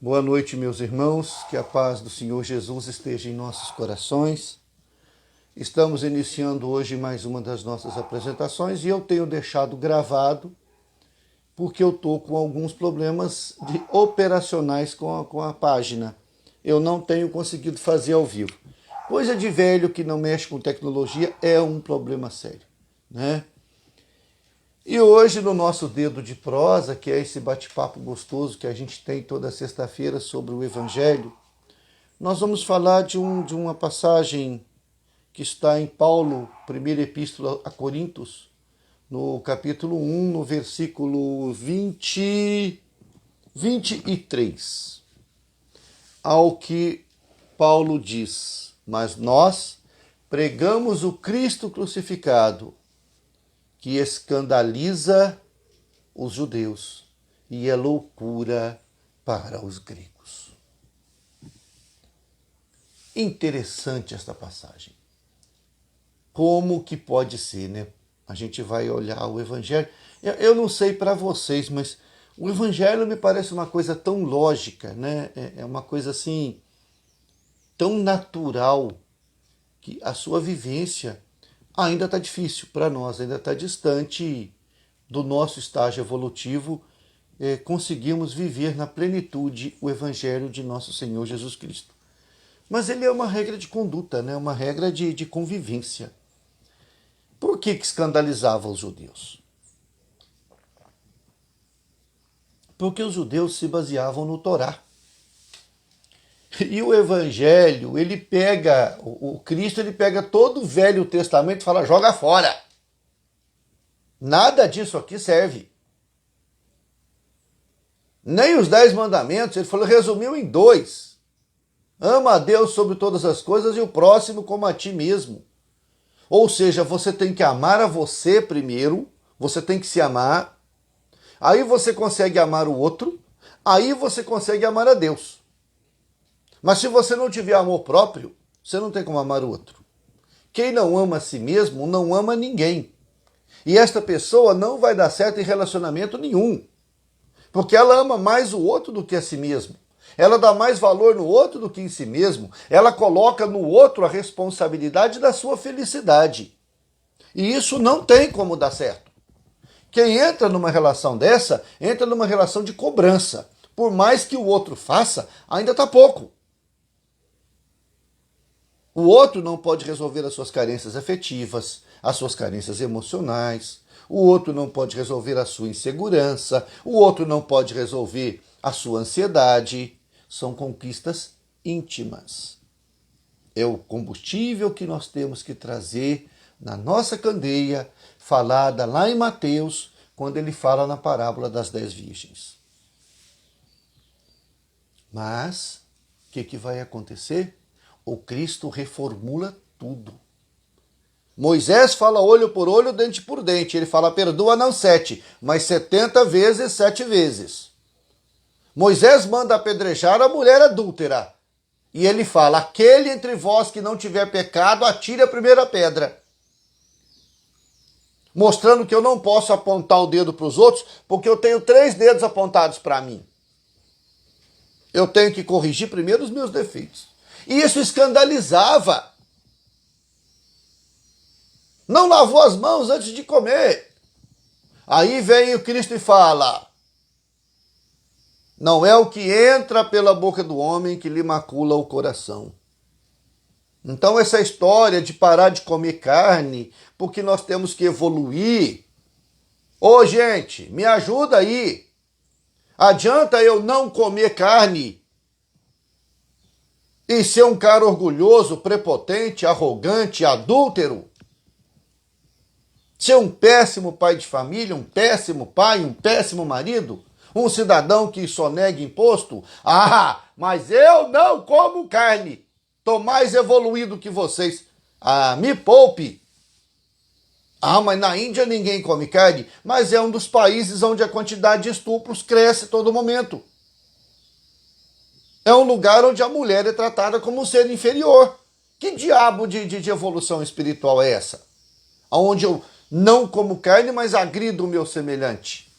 Boa noite, meus irmãos, que a paz do Senhor Jesus esteja em nossos corações. Estamos iniciando hoje mais uma das nossas apresentações e eu tenho deixado gravado porque eu estou com alguns problemas operacionais com a página. Eu não tenho conseguido fazer ao vivo. Coisa de velho que não mexe com tecnologia é um problema sério, né? E hoje, no nosso Dedo de Prosa, que é esse bate-papo gostoso que a gente tem toda sexta-feira sobre o Evangelho, nós vamos falar de uma passagem que está em Paulo, primeira epístola a Coríntios, no capítulo 1, no versículo 23, ao que Paulo diz: Mas nós pregamos o Cristo crucificado, que escandaliza os judeus e é loucura para os gregos. Interessante esta passagem. Como que pode ser, né? A gente vai olhar o Evangelho. Eu não sei para vocês, mas o Evangelho me parece uma coisa tão lógica, né? É uma coisa assim, tão natural, que a sua vivência ainda está difícil para nós, ainda está distante do nosso estágio evolutivo. Conseguimos viver na plenitude o Evangelho de nosso Senhor Jesus Cristo. Mas ele é uma regra de conduta, né? Uma regra de convivência. Por que escandalizava os judeus? Porque os judeus se baseavam no Torá. E o Evangelho, ele pega, o Cristo, ele pega todo o Velho Testamento e fala, joga fora. Nada disso aqui serve. Nem os 10 mandamentos, ele falou, resumiu em 2. Ama a Deus sobre todas as coisas e o próximo como a ti mesmo. Ou seja, você tem que amar a você primeiro, você tem que se amar, aí você consegue amar o outro, aí você consegue amar a Deus. Mas se você não tiver amor próprio, você não tem como amar o outro. Quem não ama a si mesmo, não ama ninguém. E esta pessoa não vai dar certo em relacionamento nenhum. Porque ela ama mais o outro do que a si mesmo. Ela dá mais valor no outro do que em si mesmo. Ela coloca no outro a responsabilidade da sua felicidade. E isso não tem como dar certo. Quem entra numa relação dessa, entra numa relação de cobrança. Por mais que o outro faça, ainda está pouco. O outro não pode resolver as suas carências afetivas, as suas carências emocionais. O outro não pode resolver a sua insegurança. O outro não pode resolver a sua ansiedade. São conquistas íntimas. É o combustível que nós temos que trazer na nossa candeia, falada lá em Mateus, quando ele fala na parábola das 10 virgens. Mas, o que vai acontecer? O Cristo reformula tudo. Moisés fala olho por olho, dente por dente. Ele fala perdoa não 7, mas 70 vezes 7 vezes. Moisés manda apedrejar a mulher adúltera. E ele fala, aquele entre vós que não tiver pecado, atire a primeira pedra. Mostrando que eu não posso apontar o dedo para os outros, porque eu tenho 3 dedos apontados para mim. Eu tenho que corrigir primeiro os meus defeitos. E isso escandalizava. Não lavou as mãos antes de comer. Aí vem o Cristo e fala, não é o que entra pela boca do homem que lhe macula o coração. Então essa história de parar de comer carne, porque nós temos que evoluir. Ô gente, me ajuda aí. Adianta eu não comer carne e ser um cara orgulhoso, prepotente, arrogante, adúltero? Ser um péssimo pai de família, um péssimo pai, um péssimo marido? Um cidadão que sonega imposto? Ah, mas eu não como carne. Estou mais evoluído que vocês. Ah, me poupe. Ah, mas na Índia ninguém come carne. Mas é um dos países onde a quantidade de estupros cresce todo momento. É um lugar onde a mulher é tratada como um ser inferior. Que diabo de evolução espiritual é essa? Onde eu não como carne, mas agrido o meu semelhante.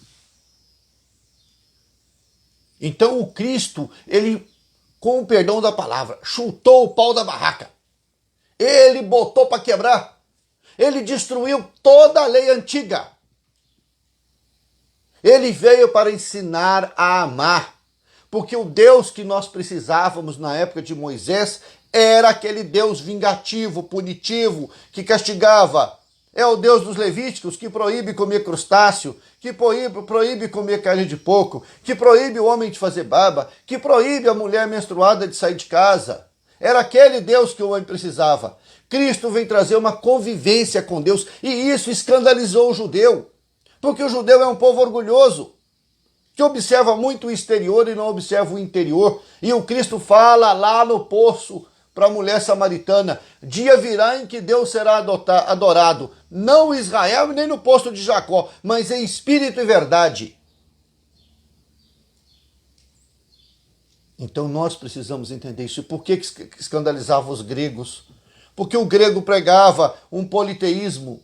Então o Cristo, ele, com o perdão da palavra, chutou o pau da barraca. Ele botou para quebrar. Ele destruiu toda a lei antiga. Ele veio para ensinar a amar. Porque o Deus que nós precisávamos na época de Moisés era aquele Deus vingativo, punitivo, que castigava. É o Deus dos Levíticos, que proíbe comer crustáceo, que proíbe comer carne de porco, que proíbe o homem de fazer barba, que proíbe a mulher menstruada de sair de casa. Era aquele Deus que o homem precisava. Cristo vem trazer uma convivência com Deus, e isso escandalizou o judeu, porque o judeu é um povo orgulhoso, que observa muito o exterior e não observa o interior. E o Cristo fala lá no poço para a mulher samaritana: dia virá em que Deus será adorado, não em Israel nem no poço de Jacó, mas em espírito e verdade. Então nós precisamos entender isso. E por que escandalizava os gregos? Porque o grego pregava um politeísmo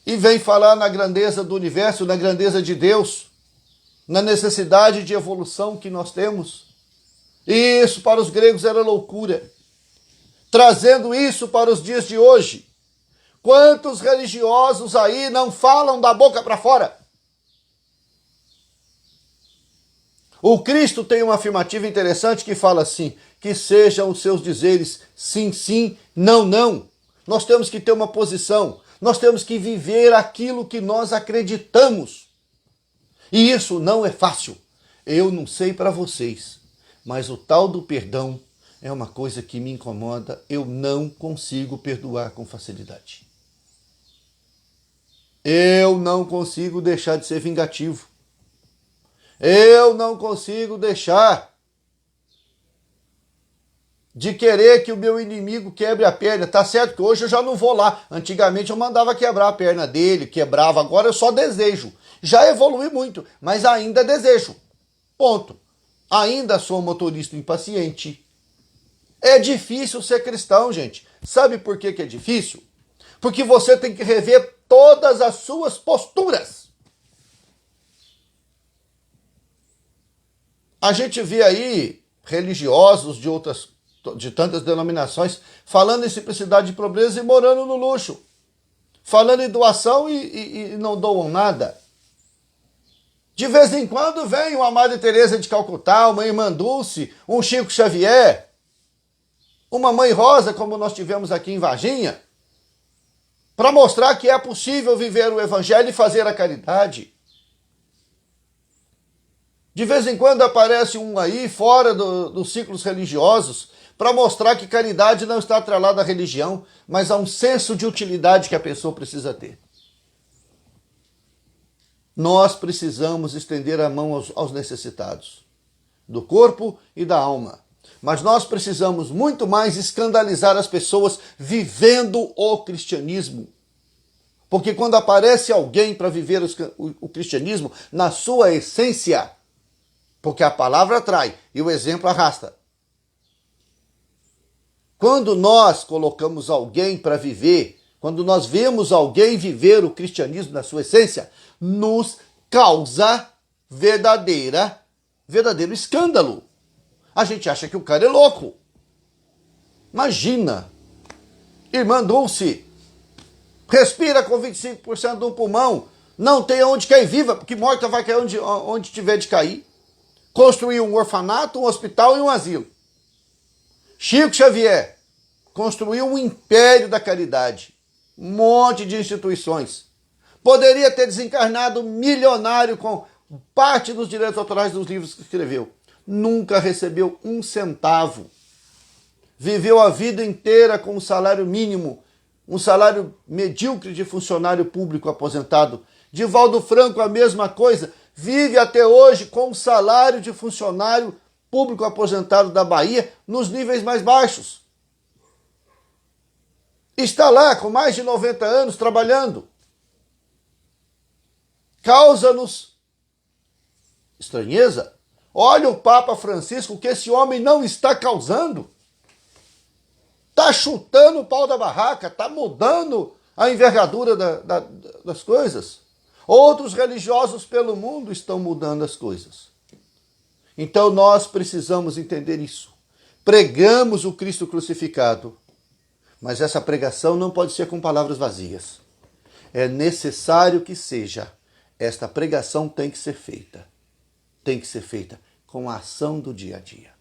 e vem falar na grandeza do universo, na grandeza de Deus, na necessidade de evolução que nós temos. E isso para os gregos era loucura. Trazendo isso para os dias de hoje, quantos religiosos aí não falam da boca para fora? O Cristo tem uma afirmativa interessante que fala assim: que sejam os seus dizeres sim, sim, não, não. Nós temos que ter uma posição, nós temos que viver aquilo que nós acreditamos. E isso não é fácil. Eu não sei para vocês, mas o tal do perdão é uma coisa que me incomoda. Eu não consigo perdoar com facilidade. Eu não consigo deixar de ser vingativo. Eu não consigo deixar de querer que o meu inimigo quebre a perna. Tá certo que hoje eu já não vou lá. Antigamente eu mandava quebrar a perna dele, quebrava. Agora eu só desejo. Já evolui muito, mas ainda desejo. Ponto. Ainda sou um motorista impaciente. É difícil ser cristão, gente. Sabe por que é difícil? Porque você tem que rever todas as suas posturas. A gente vê aí religiosos de tantas denominações falando em simplicidade de pobreza e morando no luxo. Falando em doação e não doam nada. De vez em quando vem uma Madre Teresa de Calcutá, uma Irmã Dulce, um Chico Xavier, uma Mãe Rosa, como nós tivemos aqui em Varginha, para mostrar que é possível viver o Evangelho e fazer a caridade. De vez em quando aparece um aí fora dos ciclos religiosos para mostrar que caridade não está atrelada à religião, mas a um senso de utilidade que a pessoa precisa ter. Nós precisamos estender a mão aos necessitados, do corpo e da alma. Mas nós precisamos muito mais escandalizar as pessoas vivendo o cristianismo. Porque quando aparece alguém para viver o cristianismo na sua essência, porque a palavra atrai e o exemplo arrasta. Quando nós colocamos alguém para viver, quando nós vemos alguém viver o cristianismo na sua essência, nos causa verdadeiro escândalo. A gente acha que o cara é louco. Imagina, Irmã Dulce, respira com 25% do pulmão, não tem onde cair viva, porque morta vai cair onde tiver de cair. Construiu um orfanato, um hospital e um asilo. Chico Xavier construiu um império da caridade. Um monte de instituições. Poderia ter desencarnado milionário com parte dos direitos autorais dos livros que escreveu. Nunca recebeu um centavo. Viveu a vida inteira com um salário mínimo, um salário medíocre de funcionário público aposentado. Divaldo Franco, a mesma coisa. Vive até hoje com um salário de funcionário público aposentado da Bahia nos níveis mais baixos. Está lá com mais de 90 anos trabalhando. Causa-nos estranheza. Olha o Papa Francisco, o que esse homem não está causando. Está chutando o pau da barraca, está mudando a envergadura das coisas. Outros religiosos pelo mundo estão mudando as coisas. Então nós precisamos entender isso. Pregamos o Cristo crucificado, mas essa pregação não pode ser com palavras vazias. É necessário que seja. Esta pregação tem que ser feita. Tem que ser feita com a ação do dia a dia.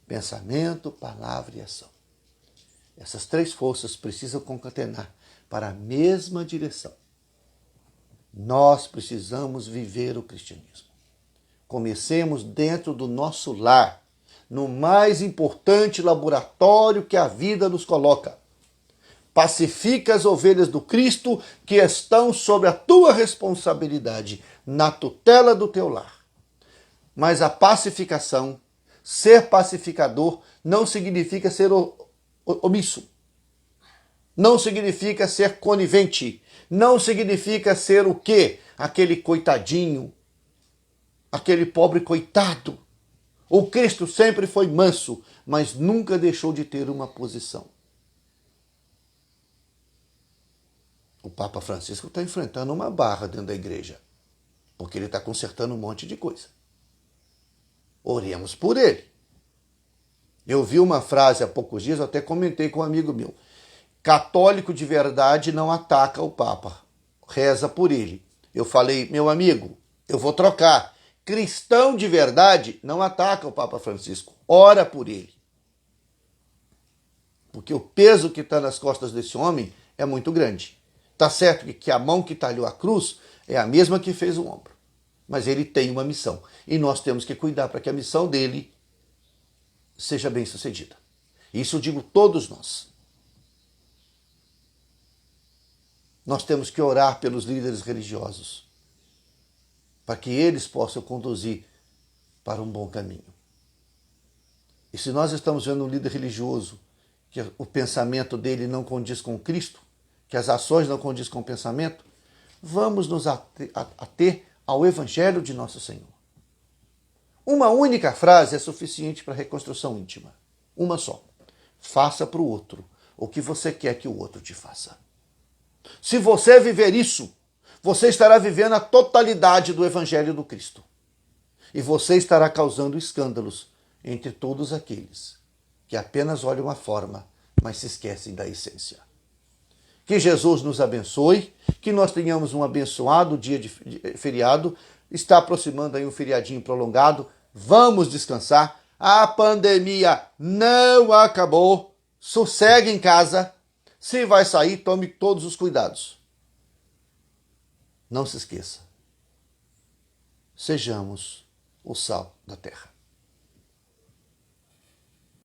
Pensamento, palavra e ação. Essas três forças precisam concatenar para a mesma direção. Nós precisamos viver o cristianismo. Comecemos dentro do nosso lar, no mais importante laboratório que a vida nos coloca. Pacifica as ovelhas do Cristo que estão sob a tua responsabilidade, na tutela do teu lar. Mas a pacificação, ser pacificador, não significa ser omisso. Não significa ser conivente. Não significa ser o quê? Aquele coitadinho, aquele pobre coitado. O Cristo sempre foi manso, mas nunca deixou de ter uma posição. O Papa Francisco está enfrentando uma barra dentro da igreja, porque ele está consertando um monte de coisa. Oremos por ele. Eu vi uma frase há poucos dias, eu até comentei com um amigo meu. Católico de verdade não ataca o Papa, reza por ele. Eu falei, meu amigo, eu vou trocar. Cristão de verdade não ataca o Papa Francisco, ora por ele. Porque o peso que está nas costas desse homem é muito grande. Está certo que a mão que talhou a cruz é a mesma que fez o ombro. Mas ele tem uma missão. E nós temos que cuidar para que a missão dele seja bem sucedida. Isso eu digo todos nós. Nós temos que orar pelos líderes religiosos, para que eles possam conduzir para um bom caminho. E se nós estamos vendo um líder religioso, que o pensamento dele não condiz com Cristo, que as ações não condiz com o pensamento, vamos nos ater ao Evangelho de nosso Senhor. Uma única frase é suficiente para a reconstrução íntima. Uma só. Faça para o outro o que você quer que o outro te faça. Se você viver isso, você estará vivendo a totalidade do Evangelho do Cristo. E você estará causando escândalos entre todos aqueles que apenas olham a forma, mas se esquecem da essência. Que Jesus nos abençoe, que nós tenhamos um abençoado dia de feriado. Está aproximando aí um feriadinho prolongado. Vamos descansar. A pandemia não acabou. Sossegue em casa. Se vai sair, tome todos os cuidados. Não se esqueça. Sejamos o sal da terra.